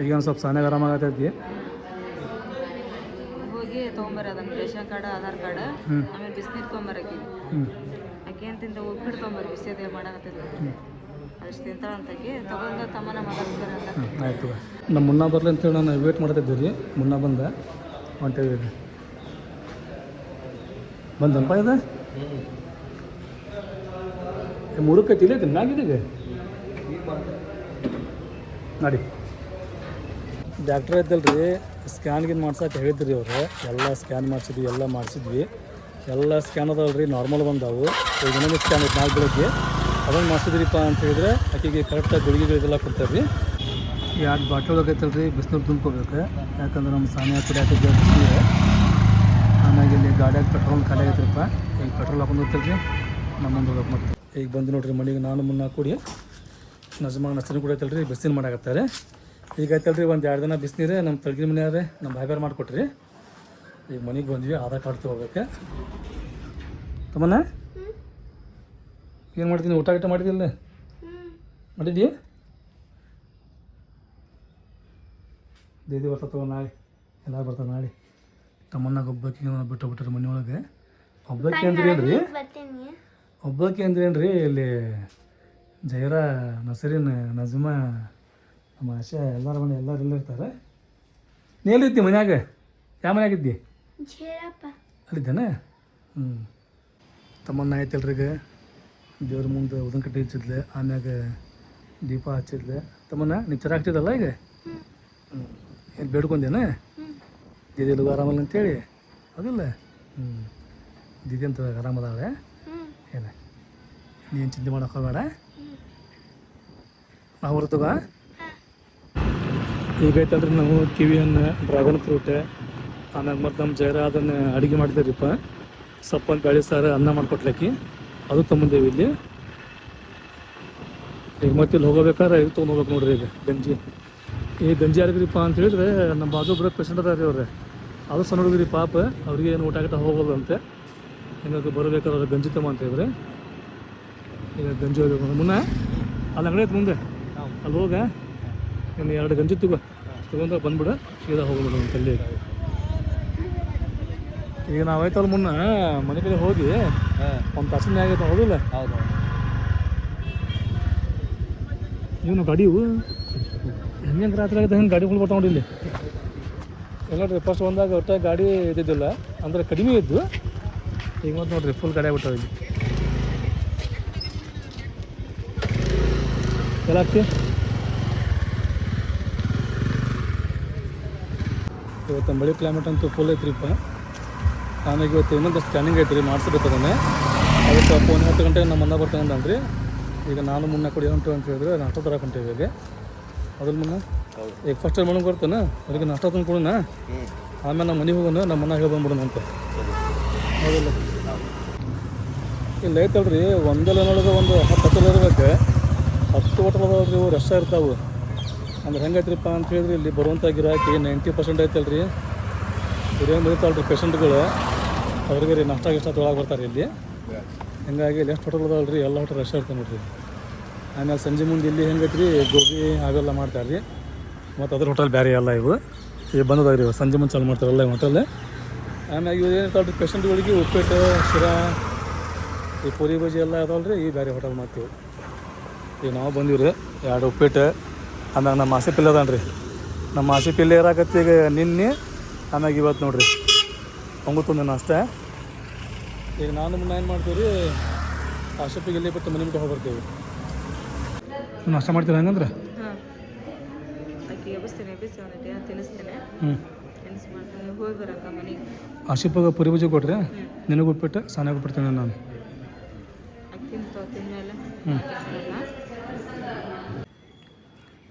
ಈಗ ಒಂದು ಸ್ವಲ್ಪ ಸಣ್ಣಗೆ ಆರಾಮಾಗತ್ತೈತಿ. ಹೋಗಿ ತೊಗೊಂಬರ ಅದನ್ನು ರೇಷನ್ ಕಾರ್ಡ್ ಆಧಾರ್ ಕಾರ್ಡ್ ಆಮೇಲೆ ಬಿಸಿನೀರು ತೊಗೊಂಬರಕ್ಕೆ ಆಕೆ ಏನು ತಿಂತ ಉಪ್ಪಿಟ್ಟು ತೊಗೊಂಬರಿ ಬಿಸಿದೆ ಮಾಡಾಕತ್ತೈತಿ ಅಷ್ಟು ತಿಂತಾಳಂತಾಕಿ ತೊಗೊಂಡು ತಮ್ಮನ ಮಾತಾಡ್ತಾರೆ ಅಂತ. ಆಯಿತು. ನಮ್ಮ ಮುನ್ನ ಬರಲಿ ಅಂತೇಳಿ ನಾನು ವೇಟ್ ಮಾಡ್ತಿದ್ದೆ ರೀ. ಮುನ್ನ ಬಂದ ಹೊಂಟೇವಿ. ಬಂದನಪ್ಪ ಇದು ಮುರುಕೈತಿ ಇಲ್ಲ ಮ್ಯಾಗಿದೀಗ ನೋಡಿ. ಡಾಕ್ಟ್ರ್ ಇದ್ದಲ್ರಿ ಸ್ಕ್ಯಾನ್ಗಿನ್ ಮಾಡ್ಸಕ್ಕೆ ಹೇಳಿದ್ರಿ ಅವ್ರು. ಎಲ್ಲ ಸ್ಕ್ಯಾನ್ ಮಾಡಿಸಿದ್ವಿ, ಎಲ್ಲ ಮಾಡಿಸಿದ್ವಿ. ಎಲ್ಲ ಸ್ಕ್ಯಾನ್ ಅದಾವಲ್ಲ ರೀ, ನಾರ್ಮಲ್ ಬಂದಾವು. ಈಗ ಇನ್ನೊಂದು ಸ್ಕ್ಯಾನ್ ಐತೆ ನಾಲ್ಕು ಬೆಳಗ್ಗೆ ಅದನ್ನು ಮಾಡಿಸಿದ್ರಿಪ್ಪ ಅಂತ ಹೇಳಿದ್ರೆ ಆಕೆಗೆ ಕರೆಕ್ಟಾಗಿ ಗುಳಿಗೆಗಳಿಗೆಲ್ಲ ಕೊಡ್ತಾರೆ ರೀ. ಎರಡು ಬಾಟ್ಲ್ ಆಗೈತಲ್ಲ ರೀ, ಬಿಸಿನೀರು ತುಂಬ್ಕೋಬೇಕು. ಯಾಕಂದ್ರೆ ನಮ್ಮ ಸಾನ್ಯ ಕುಡಿಯೋಕೆ ಬಿಸಿನೀರು. ಆಮ್ಯಾಗ ಇಲ್ಲಿ ಗಾಡಿಯಾಗ ಪೆಟ್ರೋಲ್ ಖಾಲಿ ಆಗೈತ್ರಪ್ಪ. ಈಗ ಪೆಟ್ರೋಲ್ ಹಾಕೊಂಡು ಹೋಗ್ತಲ್ರಿ ನಮ್ಮ ಮುಂದೆ ಹೋಗಕ್ಕೆ ಮತ್ತೆ. ಈಗ ಬಂದು ನೋಡ್ರಿ ಮನೆಗೆ ನಾನು ಮುನ್ನ ಕೂಡಿ ನಜಮಾಗ ನಷ್ಟನ ಕುಡಿಯತ್ತಲ್ಲ ರೀ, ಬಿಸಿನೀರು ಮಾಡಾಕತ್ತಾರೆ. ಈಗ ಆಯ್ತಲ್ರಿ ಒಂದು 2 ದಿನ ಬಿಸಿನೀರು ನಮ್ಮ ತಳಗಿನ ಮನೆಯವ್ರೆ ನಮ್ಮ ಬಾಯ್ಬಾರ್ ಮಾಡಿಕೊಟ್ರಿ. ಈಗ ಮನೆಗೆ ಬಂದ್ವಿ, ಆಧಾರ್ ಕಾರ್ಡ್ ತೊಗೋಬೇಕು. ತಮ್ಮನ್ನ ಏನು ಮಾಡ್ತೀನಿ? ಊಟ ಗಿಟ ಮಾಡಿದಿಲ್ಲ? ಮಾಡಿದ್ದಿ? ದೇದಿ ಬರ್ತಾ ತಗೋ, ನಾಳೆ ಎಲ್ಲರೂ ಬರ್ತಾರೆ ನಾಳೆ. ತಮ್ಮನ್ನಾಗ ಒಬ್ಬಕ್ಕೆ ಬಿಟ್ಟುಬಿಟ್ರಿ ಮನೆಯೊಳಗೆ. ಒಬ್ಬಕ್ಕೆ ಅಂದ್ರೆ ಏನು ರೀ? ಒಬ್ಬಕ್ಕೆ ಅಂದ್ರೆ ಏನು ರೀ? ಇಲ್ಲಿ ಜೈರ, ನಸರಿನ್, ನಜಮಾ, ನಮ್ಮ ಆಶಾ ಎಲ್ಲರ ಮನೆ ಎಲ್ಲರೂ ಇರ್ತಾರೆ. ನೀ ಎಲ್ಲಿದ್ದಿ ಮನ್ಯಾಗ? ಯಾವ ಮನ್ಯಾಗಿದ್ದಿ? ಅಲ್ಲಿದ್ದಾನೆ. ತಮ್ಮನ್ನ ಆಯ್ತಲ್ರಿಗ ದೇವ್ರ ಮುಂದೆ ಉದನ್ ಕಟ್ಟಿ ಹಚ್ಚಿದ್ಲೆ, ಆಮ್ಯಾಗ ದೀಪ ಹಚ್ಚಿದ್ಲೆ. ತಮ್ಮನ್ನ ನೀನು ಚರ ಹಾಕ್ತಿದ್ದಲ್ಲ ಈಗ? ಏನು ಬೇಡ್ಕೊಂಡೇನ ದೀದಿ ಆರಾಮಲ್ಲ ಅಂತೇಳಿ? ಅದಿಲ್ಲ. ದೀದಿ ಅಂತ ಆರಾಮದಾಳೆ ಏನ? ನೀನು ಚಿಂತೆ ಮಾಡೋಕೆ ಹೋಗಬೇಡ, ನಾವು ಹೊರತುಗ. ಈಗ ಐತಲ್ರಿ ನಾವು ಕಿವಿ ಹಣ್ಣು, ಡ್ರ್ಯಾಗನ್ ಫ್ರೂಟ್, ಆಮ್ಯಾಗ ಮತ್ತು ನಮ್ಮ ಜೈರ ಅದನ್ನು ಅಡುಗೆ ಮಾಡಿದ್ದೀರಿಪ್ಪ. ಸಪ್ಪನ್ನು ಬೇಳೆ ಸಾರು ಅನ್ನ ಮಾಡಿಕೊಟ್ಲಕ್ಕಿ, ಅದು ತೊಗೊಂಬಂದೇವಿ ಇಲ್ಲಿ. ಈಗ ಮತ್ತೆ ಇಲ್ಲಿ ಹೋಗಬೇಕಾದ್ರೆ ಇದು ತೊಗೊಂಡೋಗ್ಬೇಕು ನೋಡ್ರಿ. ಈಗ ಗಂಜಿ, ಈ ಗಂಜಿ ಯಾರಿಗ್ರಿಪ್ಪ ಅಂತ ಹೇಳಿದ್ರೆ ನಮ್ಮ ಬಾಜು ಒಬ್ಬರು ಪೇಷಂಟ್ ಅದಾರ ರೀ. ಅವ್ರೆ ಅದು ಸಣ್ಣ ಹುಡುಗ್ರಿ ಪಾಪ, ಅವ್ರಿಗೆ ಏನು ಊಟ ಗಿಟ ಹೋಗೋದಂತೆ. ಹಿಂಗಾಗಿ ಬರಬೇಕಾದ್ರೆ ಅವ್ರು ಗಂಜಿ ತಮ್ಮ ಅಂತ ಹೇಳಿದ್ರೆ ಈಗ ಗಂಜಿ ಹೋಗ್ಬೇಕು. ಮುನ್ನ ಅಲ್ಲಿ ಅಂಗಡಿ ಐತೆ ಮುಂದೆ, ಅಲ್ಲಿ ಹೋಗ ಇನ್ನು 2 ಗಂಜಿ ತೊಗೊಂಡ್ರೆ ಬಂದ್ಬಿಡು, ಸೀದಾ ಹೋಗ್ಬಿಡು ಅಂತಲ್ಲಿ. ಈಗ ನಾವೈತಲ್ಲ ಮುನ್ನ ಮನೆ ಕಡೆ ಹೋಗಿ ಒಂದು ತಾಸಿನ ಆಗೈತೆ, ಹೌದಿಲ್ಲ? ಇವನು ಗಾಡಿ ಹೆಂಗೆ ರಾತ್ರಿ ಆಗಿದೆ, ಹಂಗೆ ಗಾಡಿಗಳು ಬರ್ತಾವ ನೋಡಿ ಇಲ್ಲಿ ಎಲ್ಲ ರೀ. ಫಸ್ಟ್ ಒಂದಾಗ ಒಟ್ಟ ಗಾಡಿ ಇದ್ದಿದ್ದಿಲ್ಲ, ಅಂದ್ರೆ ಕಡಿಮೆ ಇದ್ದು. ಈಗ ಮತ್ತೆ ನೋಡಿರಿ ಫುಲ್ ಗಾಡಿ ಆಗ್ಬಿಟ್ಟಾವ ಇಲ್ಲಿ. ಎಲ್ಲ ಆಗ್ತಿ ಇವತ್ತು ಬಳಿ ಕ್ಲೈಮೇಟ್ ಅಂತೂ ಫುಲ್ ಐತ್ರಿಪ್ಪ. ಆಮೇಲೆ ಇವತ್ತು ಇನ್ನೊಂದು ಸ್ಕ್ಯಾನಿಂಗ್ ಐತ್ರಿ, ಮಾಡಿಸ್ಬೇಕು ಅದನ್ನೇ. ಅದಕ್ಕೆ ಫೋನ್ 10 ಗಂಟೆಗೆ ನಮ್ಮ ಅನ್ನ ಬರ್ತಾನಂದ್ರಿ. ಈಗ ನಾನು ಮುನ್ನ ಕೊಡಿ ಹೊಂಟು ಅಂತ ಹೇಳಿದ್ರೆ ನಾಷ್ಟ ತರಕ್ಕೆ ಹೊಂಟೇವಿ. ಈಗ ಅದ್ರಲ್ಲಿ ಮುನ್ನ ಈಗ ಫಸ್ಟ್ ಟೈಮ್ ಮನೆಗೆ ಬರ್ತಾನೆ, ಅವ್ರಿಗೆ ನಾಷ್ಟ ತಂದು ಕೊಡೋಣ, ಆಮೇಲೆ ನಮ್ಮ ಮನೆಗೆ ಹೋಗೋಣ, ನಮ್ಮ ಮನೆಗೆ ಬಂದ್ಬಿಡೋಣ ಅಂತ. ಹೌದಿಲ್ಲ? ಇಲ್ಲಿ ಐತಲ್ರಿ ಒಂದೊಳಗೆ ಒಂದು 10 ಹೋಟೆಲ್ ಇರ್ಬೇಕು. 10 ಹೋಟೆಲ್ ಅದಾವ್ರಿ, ಇವು ರಶ್ ಇರ್ತಾವೆ. ಅಂದ್ರೆ ಹೆಂಗೈತ್ರಿಪ್ಪ ಅಂತ ಹೇಳಿದ್ರಿ, ಇಲ್ಲಿ ಬರುವಂಥ ಗಿರಾಕಿ 90% ಐತಲ್ರಿ ಹಿರಿಯ ಬರೀತಾಳ್ರಿ ಪೇಷಂಟ್ಗಳು. ಅವ್ರಿಗೆ ರೀ ನಾಷ್ಟ ಗಿಷ್ಟ ತೊಗೊಳಗೆ ಬರ್ತಾರೆ ಇಲ್ಲಿ. ಹಿಂಗಾಗಿ ಇಲ್ಲಿ ಎಷ್ಟು ಹೋಟೆಲ್ ಅದಾವಲ್ರಿ, ಎಲ್ಲ ಹೋಟೆಲ್ ರಶ್ ಇರ್ತಾವೆ ನೋಡ್ರಿ. ಆಮೇಲೆ ಸಂಜೆ ಮುಂದೆ ಇಲ್ಲಿ ಹೆಂಗೈತ್ರಿ ಗೋಬಿ ಅವೆಲ್ಲ ಮಾಡ್ತಾರೆ ರೀ. ಮತ್ತು ಅದ್ರ ಹೋಟೆಲ್ ಬೇರೆ ಎಲ್ಲ ಇವು ಈಗ ಬಂದದಾವ್ರಿ. ಇವು ಸಂಜೆ ಮುಂದೆ ಚಾಲು ಮಾಡ್ತಾರಲ್ಲ ಈ ಹೋಟೆಲ್. ಆಮ್ಯಾಗ ಇವು ಏನಿರ್ತಾವ್ರಿ ಪೇಷಂಟ್ಗಳಿಗೆ ಉಪ್ಪಿಟ್ಟು, ಶಿರಾ, ಈ ಪೂರಿ ಬಜ್ಜಿ ಎಲ್ಲ ಅದಾವಲ್ರಿ, ಈ ಬೇರೆ ಹೋಟೆಲ್ ಮಾಡ್ತೀವಿ. ಈಗ ನಾವು ಬಂದೀವಿ 2 ಉಪ್ಪಿಟ್ಟು. ಆಮ್ಯಾಗ ನಮ್ಮ ಆಸಿಪಿಲ್ಲ ಅದಾನ್ರಿ, ನಮ್ಮ ಆಸಿಪಿಲ್ಲ ಇರಾಕತ್ತಿ ಈಗ ನಿನ್ನೆ. ಆಮ್ಯಾಗ ಇವತ್ತು ನೋಡ್ರಿ ಹೊಂಗುತ್ತಂದು ಅಷ್ಟೇ. ಈಗ ನಾನು ಮುನ್ನ ಏನು ಮಾಡ್ತೀವಿ ರೀ, ಆಸಿಪಿಗೆ ಇಲ್ಲಿ ಬಿಟ್ಟು ಮನೆ ಬಿಟ್ಟು ಹೋಗ್ಬರ್ತೀವಿ. ನಾಷ್ಟ ಮಾಡ್ತೀರಾ ಹಂಗಂದ್ರೆ? ಆಸಿಪಾಗ ಪುರಿ ಬಜ್ಜಿ ಕೊಟ್ರೆ ನಿನಗೆ ಉಪ್ಪಿಟ್ಟು, ಸಾನ್ಯಾಗ ಉಪ್ಪಿಡ್ತೀನಿ ನಾನು.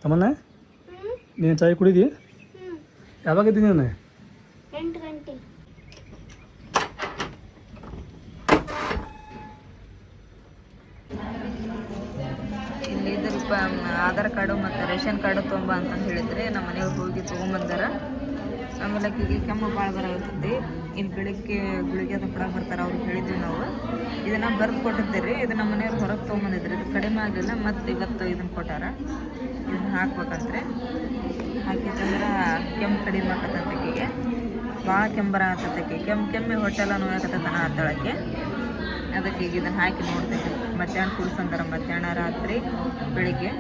ತಮ್ಮನ್ನ ನೀನು ಚಾಯ್ ಕುಡಿದಿ? ಯಾವಾಗಿದ್ದೀನಿ ನಾನು? 8 ಗಂಟೆ. ಇಲ್ಲಿದ್ದ ಆಧಾರ್ ಕಾರ್ಡು ಮತ್ತು ರೇಷನ್ ಕಾರ್ಡು ತೊಗೊಂಬ ಅಂತಂದು ಹೇಳಿದ್ರೆ ನಮ್ಮ ಮನೆಯವ್ರು ಹೋಗಿ ತೊಗೊಂಬಂದಾರ. ಆಮೇಲೆ ಆಕೆಗೆ ಕೆಮ್ಮು ಭಾಳ ಬರಾಕತ್ತೈತಿ. ಇಲ್ಲಿ ಬೆಳಗ್ಗೆ ಗುಳಿಗೆ ಅದು ಕೊಡಕ್ಕೆ ಬರ್ತಾರೆ, ಅವ್ರಿಗೆ ಹೇಳಿದ್ವಿ ನಾವು. ಇದನ್ನು ಬರೆದು ಕೊಟ್ಟಿದ್ದೆ ರೀ. ಇದು ನಮ್ಮ ಮನೆಯವ್ರು ಹೊರಗೆ ತೊಗೊಂಬಂದಿದ್ರಿ. ಇದು ಕಡಿಮೆ ಆಗಲಿಲ್ಲ, ಮತ್ತು ಇವತ್ತು ಇದನ್ನು ಕೊಟ್ಟಾರ. ಇದನ್ನು ಹಾಕ್ಬೇಕಂದ್ರೆ ಹಾಕಿತ್ತಂದ್ರೆ ಕೆಮ್ಮು ಕಡಿಮೆ ಆಕತ್ತಂತಕ್ಕಿಗೆ ಭಾಳ ಕೆಮ್ಮು ಬರತ್ತಕ್ಕೆ ಕೆಮ್ಮೆ ಹೊಟ್ಟೆಲ್ಲ ನೋವಾಕತ್ತನ ಹತ್ತಳಕ್ಕೆ ಅದಕ್ಕೆ ಈಗ ಇದನ್ನು ಹಾಕಿ ನೋಡ್ತೈತಿ ಮಧ್ಯಾಹ್ನ ಕುಡ್ಸಂತಾರ ಮಧ್ಯಾಹ್ನ ರಾತ್ರಿ ಬೆಳಿಗ್ಗೆ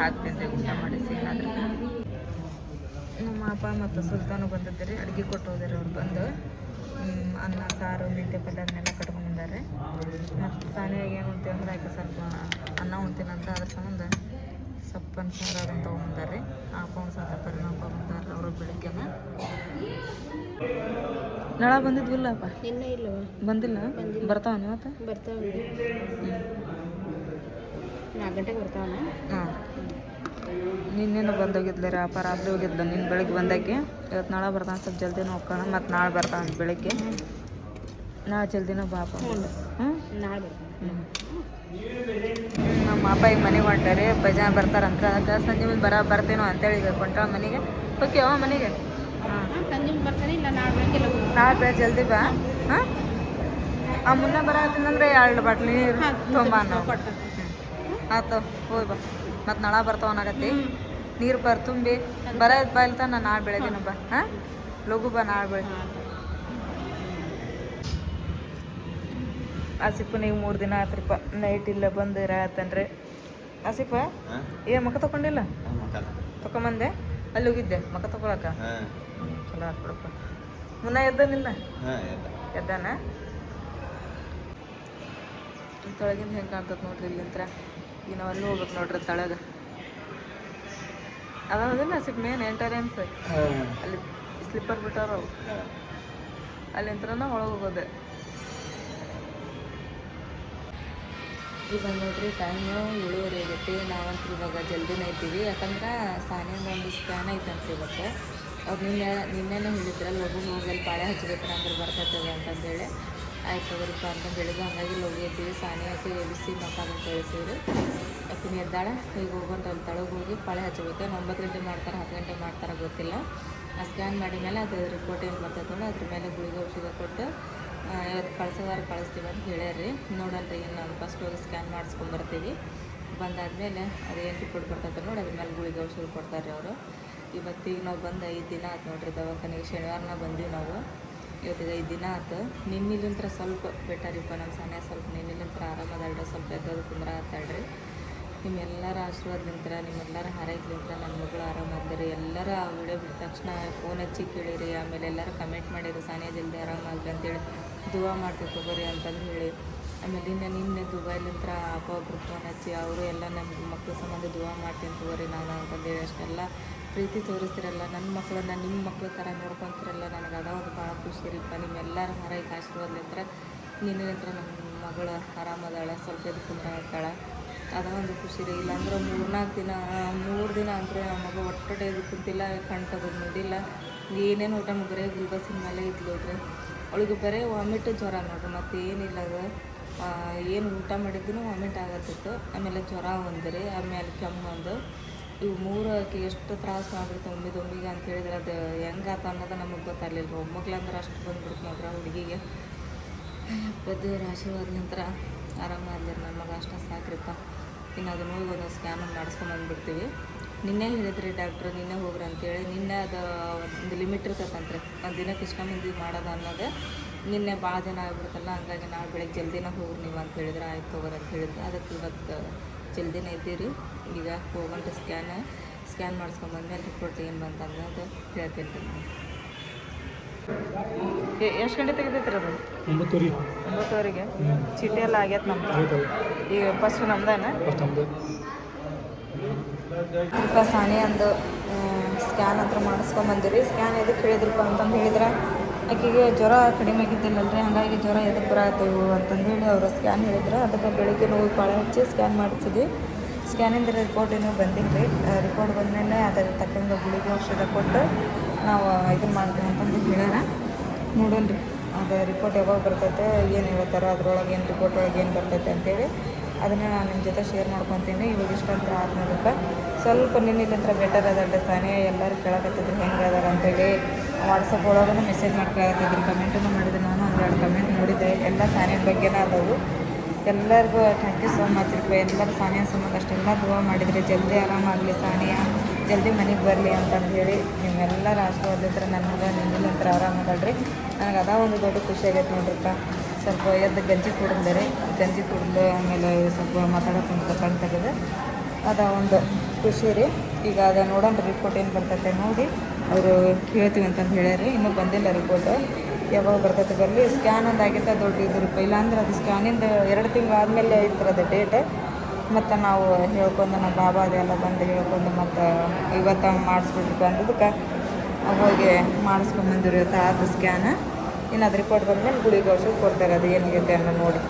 ಹಾಕ್ತೇನೆ ಊಟ ಮಾಡಿಸಿ ಏನಾದರೂ ನಮ್ಮ ಅಪ್ಪ ಮತ್ತು ಸುಲ್ತಾನು ಬಂದಿದ್ದಾರೆ ಅಡುಗೆ ಕೊಟ್ಟು ಹೋದರೆ ಅವ್ರು ಬಂದು ಅನ್ನ ಸಾರು ಮೆಂತ್ಯ ಪಲ್ಯ ಅದನ್ನೆಲ್ಲ ಕಟ್ಕೊಂಡು ಬಂದಾರೆ ಮತ್ತು ಸಾನಿಯಾಗಿ ಏನು ಉಣ್ತೀವಿ ಅಂದ್ರೆ ಆಕೆ ಸ್ವಲ್ಪ ಅನ್ನ ಉಣ್ತೀನಂತ ಅದ್ರ ಸಂಬಂಧ ಸೊಪ್ಪನ್ನು ಸಾರು ಅದನ್ನು ತೊಗೊಂಬಂದಾರೆ ಅಪ್ಪ ಒಂದು ಸ್ವಲ್ಪ ಪರಿಣಾಮ ಬಂದಾರೆ ಅವರು ಬೆಳಿಗ್ಗೆನ ನಳ ಬಂದಿದ್ವಿಲ್ಲಪ್ಪ ಇನ್ನೂ ಇಲ್ಲವ ಬಂದಿಲ್ಲ ಬರ್ತಾವ ಇವತ್ತು ಬರ್ತಾವೆ 4 ಗಂಟೆಗೆ ಬರ್ತಾವನ ಹಾಂ ನಿನ್ನೇನು ಬಂದೋಗಿದ್ಲೆ ರೀ ಅಪ್ಪ ರಾತ್ರಿ ಹೋಗಿದ್ಲ ನಿನ್ನ ಬೆಳಿಗ್ಗೆ ಬಂದಾಕೆ ಇವತ್ತು ನಾಳೆ ಬರ್ತಾನೆ ಸ್ವಲ್ಪ ಜಲ್ದಿನೂ ಹೋಗ್ಕೋಣ ಮತ್ತು ನಾಳೆ ಬರ್ತಾನೆ ಬೆಳಿಗ್ಗೆ ನಾಳೆ ಜಲ್ದಿನ ಬಾಪ ಹ್ಞೂ ನಾಳೆ ಬರ್ತಾನೆ ನಮ್ಮ ಅಪ್ಪ ಈಗ ಮನೆಗೆ ಹೊಂಟಾರೆ ಬಜಾರ್ ಬರ್ತಾರಂತ ಅದಕ್ಕೆ ಸಂಜೆ ಮೇಲೆ ಬರ್ತೇನೋ ಅಂತೇಳಿ ಈಗ ಕೊಂಟಾಳ ಮನೆಗೆ ಓಕೆ ಮನೆಗೆ ಹಾಂ ಸಂಜೆ ಬರ್ತಾನೆ ಇಲ್ಲ ನಾಳೆ ಬೆಳಗ್ಗೆ ನಾಳೆ ಬೆಳಗ್ಗೆ ಜಲ್ದಿ ಬಾ ಹಾಂ ಆ ಮುನ್ನ ಬರತ್ತೀನಂದ್ರೆ 2 ಬಾಟ್ಲಿ ನೀರು ತೊಂಬ ನಾವು ಆಯ್ತು ಹೋಯ್ ಬಾ ಮತ್ತು ನಾಳೆ ಬರ್ತಾವ ಅನ್ನಕತ್ತಿ ನೀರು ತುಂಬಿ ಬರೋದು ಬಾ ಇಲ್ತ ನಾನು ನಾಳೆ ಬೆಳಗ್ಗೆನ ಬಾ ಹಾಂ ಲಘು ಬಾ ನಾಳೆ ಬೆಳಗ್ಗೆ ಆಸಿಫನಿಗೆ 3 ದಿನ ಆತ್ರಿಪ್ಪ ನೈಟ್ ಇಲ್ಲ ಬಂದು ಇರತ್ತನ್ರಿ ಆಸಿಫ ಏ ಮಕ್ಕ ತಗೊಂಡಿಲ್ಲ ತಗೊಂಬಂದೆ ಅಲ್ಲಿ ಹೋಗಿದ್ದೆ ಮಕ್ಕ ತಗೊಳಕ ಚಲೋ ಆಗ್ಬಿಡಪ್ಪ ಮುನ್ನ ಎದ್ದನಿಲ್ಲ ಎದ್ದಾನ ತೊಳಗಿಂದ ಹೆಂಗೆ ಕಾಣ್ತದೆ ನೋಡ್ರಿ ಇಲ್ಲಿಂತ್ರ ಈಗ ನಾವು ಅಲ್ಲಿ ಹೋಗ್ಬೇಕು ನೋಡ್ರಿ ತಳಗ ಅದಾವದಿಲ್ಲ ಆಸಿಫ್ ಮೇನ್ ಎಂಟರೆನ್ಸ್ ಅಲ್ಲಿ ಸ್ಲಿಪ್ಪರ್ ಬಿಟ್ಟಾರ ಅವು ಅಲ್ಲಿಂತ್ರನ ಒಳಗೆ ಹೋಗೋದೆ ಈಗ ನೋಡ್ರಿ ಟೈಮು 7:30 ಆಗೈತಿ ನಾವಂತೂ ಇವಾಗ ಜಲ್ದಿನೇ ಇದ್ದೀವಿ ಯಾಕಂದ್ರೆ ಸಾನಿಯಿಂದ ಒಂದು ಸ್ಕ್ಯಾನ್ ಐತಂತ್ರಿ ಇವತ್ತು ಅವ್ರು ನಿನ್ನೆನೇ ಹೇಳಿದ್ರಲ್ಲ ಲಘು ಹೋಗಿ ಅಲ್ಲಿ ಪಾಳೆ ಹಚ್ಬೇಕಾರ ಅಂದ್ರೆ ಬರ್ತೈತದೆ ಅಂತಂದೇಳಿ ಆಯ್ತು ಅದರಪ್ಪ ಅಂತಂದು ಹೇಳಿದ್ರು ಹಂಗಾಗಿ ಲಘು ಇದ್ದೀವಿ ಸಾನಿಯಾಕೆ ಎಬಿಸಿ ಮಕ್ಕ ಅಂತ ಹೇಳಿಸಿದ್ರು ಅಕ್ಕಿನ ಎದ್ದಾಳೆ ಈಗ ಹೋಗೋಂತ ಅಲ್ಲಿ ತಳಗೆ ಹೋಗಿ ಪಾಳೆ ಹಚ್ಚಬೇಕು 9 ಗಂಟೆ ಮಾಡ್ತಾರೆ 10 ಗಂಟೆ ಮಾಡ್ತಾರೆ ಗೊತ್ತಿಲ್ಲ ಆ ಸ್ಕ್ಯಾನ್ ಮಾಡಿದ ಮೇಲೆ ಅದು ರಿಪೋರ್ಟ್ ಏನು ಬರ್ತೈತಲ್ಲ ಅದ್ರ ಮೇಲೆ ಗುಳಿಗೆ ಔಷಧ ಕೊಟ್ಟು ಇವತ್ತು ಕಳ್ಸೋದಾರು ಕಳಿಸ್ತೀವಿ ಅಂತ ಹೇಳ್ಯಾರ್ರಿ ನೋಡೋಣ್ರಿ ಇನ್ನು ನಾವು ಫಸ್ಟ್ ಹೋಗಿ ಸ್ಕ್ಯಾನ್ ಮಾಡಿಸ್ಕೊಂಬರ್ತೀವಿ ಬಂದಾದಮೇಲೆ ಅದೇನು ರಿಪೋರ್ಟ್ ಬರ್ತೈತೆ ನೋಡಿ ಅದ್ರ ಮೇಲೆ ಗುಳಿಗೆ ಔಷಧ ಕೊಡ್ತಾರೆ ಅವರು ಇವತ್ತಿಗೆ ನಾವು ಬಂದು 5 ದಿನ ಆಯ್ತು ನೋಡ್ರಿ ದವಾಖಾನೆಗೆ ಶನಿವಾರನ ಬಂದೀವಿ ನಾವು ಇವತ್ತಿಗೆ 5 ದಿನ ಆಯ್ತು ನಿನ್ನಿಲಿಂತ್ರ ಸ್ವಲ್ಪ ಬೆಟರಿಪ್ಪ ನಮ್ಮ ಸಣ್ಣ ಸ್ವಲ್ಪ ನಿನ್ನಿಲಿಂತ್ರ ಆರಾಮದಲ್ರಿ ಸ್ವಲ್ಪ ಎದ್ದೋದು ಕುಂದ್ರ ಆತಾಳ್ರಿ ನಿಮ್ಮೆಲ್ಲರ ಆಶೀರ್ವಾದಲಿಂತ್ರ ನಿಮ್ಮೆಲ್ಲರ ಹಾರೈಕ್ಲಿಂತ್ರ ನನ್ನ ಮಗಳು ಆರಾಮಾದ್ರಿ ಎಲ್ಲರ ಆ ವಿಡಿಯೋ ಬಿಟ್ಟ ತಕ್ಷಣ ಫೋನ್ ಹಚ್ಚಿ ಕೇಳಿರಿ ಆಮೇಲೆ ಎಲ್ಲರೂ ಕಮೆಂಟ್ ಮಾಡಿರಿ ಸಾನಿಯಾ ಜಲ್ದಿ ಆರಾಮಾಗಲಿ ಅಂತೇಳಿ ದುವಾ ಮಾಡ್ತೀವಿ ತಗೋರಿ ಅಂತಂದು ಹೇಳಿ ಆಮೇಲೆ ನಿನ್ನೆ ದುಬೈಲಿಂತ್ರ ಅಪ್ಪ ಒಬ್ರು ಫೋನ್ ಹಚ್ಚಿ ಅವರು ಎಲ್ಲ ನಮ್ಮ ಮಕ್ಕಳ ಸಂಬಂಧ ದುವಾ ಮಾಡ್ತೀನಿ ತಗೋರಿ ನಾನು ಅಂತಂದೇಳಿ ಅಷ್ಟೆಲ್ಲ ಪ್ರೀತಿ ತೋರಿಸ್ತಿರಲ್ಲ ನನ್ನ ಮಕ್ಕಳನ್ನ ನಿಮ್ಮ ಮಕ್ಕಳ ಥರ ನೋಡ್ಕೊತಿರಲ್ಲ ನನಗೆ ಅದ ಒಂದು ಭಾಳ ಖುಷಿ ರೀಪ್ಪ ನಿಮ್ಮೆಲ್ಲರ ಹಾರೈಕೆ ಆಶೀರ್ವಾದಲಿಂತ್ರ ನಿನ್ನಿಂತ್ರ ನಮ್ಮ ಮಗಳು ಆರಾಮದಾಳ ಸ್ವಲ್ಪ ಎದ್ದು ಕುಂದ್ರ ಆಗ್ತಾಳೆ ಅದ ಒಂದು ಖುಷಿ ರೀ ಇಲ್ಲಾಂದ್ರೆ 3 ದಿನ ಅಂದರೆ ನಮ್ಮ ಮಗ ಒಟ್ಟೆ ಇದು ಕುಂತಿಲ್ಲ ಕಣ್ ತೆಗೆದು ನೋಡಿಲ್ಲ ಏನೇನು ಊಟ ಬರೀ ಗುಲ್ಬಸಿನ ಮೇಲೆ ಇದ್ಲು ನೋಡ್ರಿ ಅವಳಿಗೆ ಬರೀ ವಾಮಿಟ್ ಜ್ವರ ನೋಡ್ರಿ ಮತ್ತು ಏನಿಲ್ಲ ಅದು ಏನು ಊಟ ಮಾಡಿದ್ದು ವಾಮಿಟ್ ಆಗತ್ತಿತ್ತು ಆಮೇಲೆ ಜ್ವರ ಒಂದು ರೀ ಆಮೇಲೆ ಕೆಮ್ಮು ಒಂದು ಇವು 3 ಆಕೆ ಎಷ್ಟು ತ್ರಾಸು ಮಾಡಿರುತ್ತೆ ಒಮ್ಮಿಗೆ ಅಂತ ಹೇಳಿದ್ರೆ ಅದು ಹೆಂಗಾತ ಅನ್ನೋದು ನಮಗೆ ಗೊತ್ತಾಗಲಿಲ್ಲ ರೀ ಒಮ್ಮಗ್ಲಂದ್ರೆ ಅಷ್ಟು ಬಂದ್ಬಿಡ್ತು ನೋಡ್ರಿ ಹುಡುಗಿಗೆ ದೇವ್ರ ಆಶೀರ್ವಾದ ನಂತರ ಆರಾಮಾದ್ಲಿ ನನ್ನ ಮಗ ಅಷ್ಟು ಸಾಕ್ರಿಪ್ಪ ಇನ್ನು ಅದನ್ನು ಹೋಗಿ ಒಂದು ಸ್ಕ್ಯಾನ್ ಮಾಡಿಸ್ಕೊಂಬಂದ್ಬಿಡ್ತೀವಿ ನಿನ್ನೆ ಹೇಳಿದ್ರಿ ಡಾಕ್ಟ್ರು ನಿನ್ನೆ ಹೋಗ್ರಿ ಅಂತೇಳಿ ನಿನ್ನೆ ಅದು ಒಂದು ಲಿಮಿಟ್ ಇರ್ತೈತಂತ್ರಿ ಒಂದು ದಿನಕ್ಕೆ ಇಷ್ಟ ಮಂದಿ ಮಾಡೋದು ಅನ್ನೋದು ನಿನ್ನೆ ಭಾಳ ಜನ ಆಗ್ಬಿಡ್ತಲ್ಲ ಹಂಗಾಗಿ ನಾಳೆ ಬೆಳಗ್ಗೆ ಜಲ್ದಿನ ಹೋಗ್ರಿ ನೀವು ಅಂತ ಹೇಳಿದ್ರೆ ಆಯ್ತು ಹೋಗ್ರಿ ಅಂತ ಹೇಳಿದ್ರು ಅದಕ್ಕೆ ಇವತ್ತು ಜಲ್ದಿನೇ ಇದ್ದೀರಿ ಈಗ ಹೋಗಂಟು ಸ್ಕ್ಯಾನ್ ಮಾಡಿಸ್ಕೊಂಬಂದ್ಮೇಲೆ ರಿಪೋರ್ಟ್ ಏನು ಬಂತ ಅನ್ನೋದು ಹೇಳ್ತೀನಿ ರೀ ನಾನು ಎಷ್ಟು ಗಂಟೆ ತೆಗಿತೈತ್ರಿ ಅದು 9:30ಗೆ ಚೀಟಿ ಎಲ್ಲ ಆಗೈತೆ ನಮ್ದು ಈಗ ಫಸ್ಟ್ ನಮ್ದೇನ ಸ್ವಲ್ಪ ಸಾನಿ ಅಂದು ಸ್ಕ್ಯಾನ್ ಹತ್ರ ಮಾಡಿಸ್ಕೊಂಬಂದಿರಿ ಸ್ಕ್ಯಾನ್ ಎದಕ್ಕೆ ಹೇಳಿದ್ರಪ್ಪ ಅಂತಂದು ಹೇಳಿದ್ರೆ ಆಕೆಗೆ ಜ್ವರ ಕಡಿಮೆ ಆಗಿದ್ದಿಲ್ಲಲ್ರಿ ಹಾಗಾಗಿ ಜ್ವರ ಎದಕ್ಕೆ ಬರತ್ತೇವು ಅಂತಂದೇಳಿ ಅವರು ಸ್ಕ್ಯಾನ್ ಹೇಳಿದ್ರು ಅದಕ್ಕೆ ಬೆಳಿಗ್ಗೆ ಹೋಗಿ ಪಾಳೆ ಹಚ್ಚಿ ಸ್ಕ್ಯಾನ್ ಮಾಡಿಸಿದ್ವಿ ಸ್ಕ್ಯಾನಿಂದ ರಿಪೋರ್ಟ್ ಏನೂ ಬಂದಿಲ್ಲ ರೀ ರಿಪೋರ್ಟ್ ಬಂದಮೇಲೆ ಅದರ ತಕ್ಕಂಗೆ ಗುಳಿಗೆ ಔಷಧ ಕೊಟ್ಟು ನಾವು ಇದನ್ನು ಮಾಡ್ತೀವಿ ಅಂತಂದು ಹೇಳ್ಯಾರ ನೋಡೋಣ ರೀ ಅದು ರಿಪೋರ್ಟ್ ಯಾವಾಗ ಬರ್ತೈತೆ ಏನು ಹೇಳ್ತಾರೆ ಅದ್ರೊಳಗೆ ಏನು ರಿಪೋರ್ಟ್ ಒಳಗೆ ಏನು ಬರ್ತೈತೆ ಅಂತೇಳಿ ಅದನ್ನು ನಾನು ನಿಮ್ಮ ಜೊತೆ ಶೇರ್ ಮಾಡ್ಕೊತೀನಿ ಇವಾಗ ಇಷ್ಟಂತ್ರ 600 ರೂಪಾಯಿ ಸ್ವಲ್ಪ ನಿನ್ನಿಲ್ಲಂತ್ರ ಬೆಟರ್ ಅದಲ್ರಿ ಸಾನಿಯಾ ಎಲ್ಲರೂ ಕೇಳಕತ್ತಿದ್ರು ಹೆಂಗೆ ಅದಾರ ಅಂತೇಳಿ ವಾಟ್ಸಪ್ ಒಳಗೂ ಮೆಸೇಜ್ ಮಾಡ್ಕೊಳಕತ್ತಿದ್ರು ಕಮೆಂಟನ್ನು ಮಾಡಿದೆ ನಾನು ಒಂದೆರಡು ಕಮೆಂಟ್ ನೋಡಿದ್ದೆ ಎಲ್ಲ ಸಾನಿಯಾ ಬಗ್ಗೆನೇ ಅದಾವು ಎಲ್ಲರಿಗೂ ಥ್ಯಾಂಕ್ ಯು ಸೋ ಮಚ್ ರೀ ಎಲ್ಲರೂ ಸಾನಿಯಾ ಸಂಬಂಧ ಅಷ್ಟೆಲ್ಲ ದುವಾ ಮಾಡಿದ್ರಿ ಜಲ್ದಿ ಆರಾಮಾಗಲಿ ಸಾನಿಯಾ ಜಲ್ದಿ ಮನೆಗೆ ಬರಲಿ ಅಂತಂದು ಹೇಳಿ ನೀವೆಲ್ಲರೂ ಆಶೀರ್ವಾದಲಿದ್ರೆ ನನ್ನ ಮಗ ನಿನ್ನಿಲ್ಲಂತರ ಆರಾಮದಲ್ರಿ. ನನಗೆ ಅದ ಒಂದು ದೊಡ್ಡ ಖುಷಿ ಆಗೈತೆ ನೋಡ್ರಿಪ್ಪ. ಸ್ವಲ್ಪ ಎದ್ದು ಗಂಜಿ ಕುಡಿದ್ರೆ ಗಂಜಿ ಕುಡಿದು ಆಮೇಲೆ ಸ್ವಲ್ಪ ಮಾತಾಡೋಕೆ ಕಣ್ ತೆಗೆದು ಅದ ಒಂದು ಖುಷಿ ರೀ. ಈಗ ಅದ ನೋಡೋಣ ರಿಪೋರ್ಟ್ ಏನು ಬರ್ತೈತೆ ನೋಡಿ ಅವರು ಹೇಳ್ತೀವಿ ಅಂತಂದು ಹೇಳ್ಯಾರಿ. ಇನ್ನೂ ಬಂದಿಲ್ಲ ರಿಪೋರ್ಟ್, ಯಾವಾಗ ಬರ್ತೈತೆ ಬರಲಿ. ಸ್ಕ್ಯಾನ್ ಒಂದು ಆಗಿತ್ತು ದೊಡ್ಡ ಇದು ರೂಪಾಯಿ, ಇಲ್ಲಾಂದ್ರೆ ಅದು ಸ್ಕ್ಯಾನಿಂದ 2 ತಿಂಗಳು ಆದಮೇಲೆ ಇರ್ತದೆ ಡೇಟ್. ಮತ್ತು ನಾವು ಹೇಳ್ಕೊಂಡು ನಮ್ಮ ಬಾಬಾ ಅದೆಲ್ಲ ಬಂದು ಹೇಳ್ಕೊಂಡು ಮತ್ತು ಇವತ್ತು ಮಾಡಿಸ್ಬಿಟ್ರಪ್ಪ ಅಂದದಕ್ಕೆ ಹೋಗಿ ಮಾಡಿಸ್ಕೊಂಬಂದಿರಿ ಇವತ್ತು ಆದ ಸ್ಕ್ಯಾನ್. ಇನ್ನು ಅದು ರಿಪೋರ್ಟ್ ಬಂದಮೇಲೆ ಗುಳಿಗೆ ಔಷಧ ಕೊಡ್ತಾರೆ, ಅದು ಏನಾಗೈತೆ ಅನ್ನೋ ನೋಡಿ.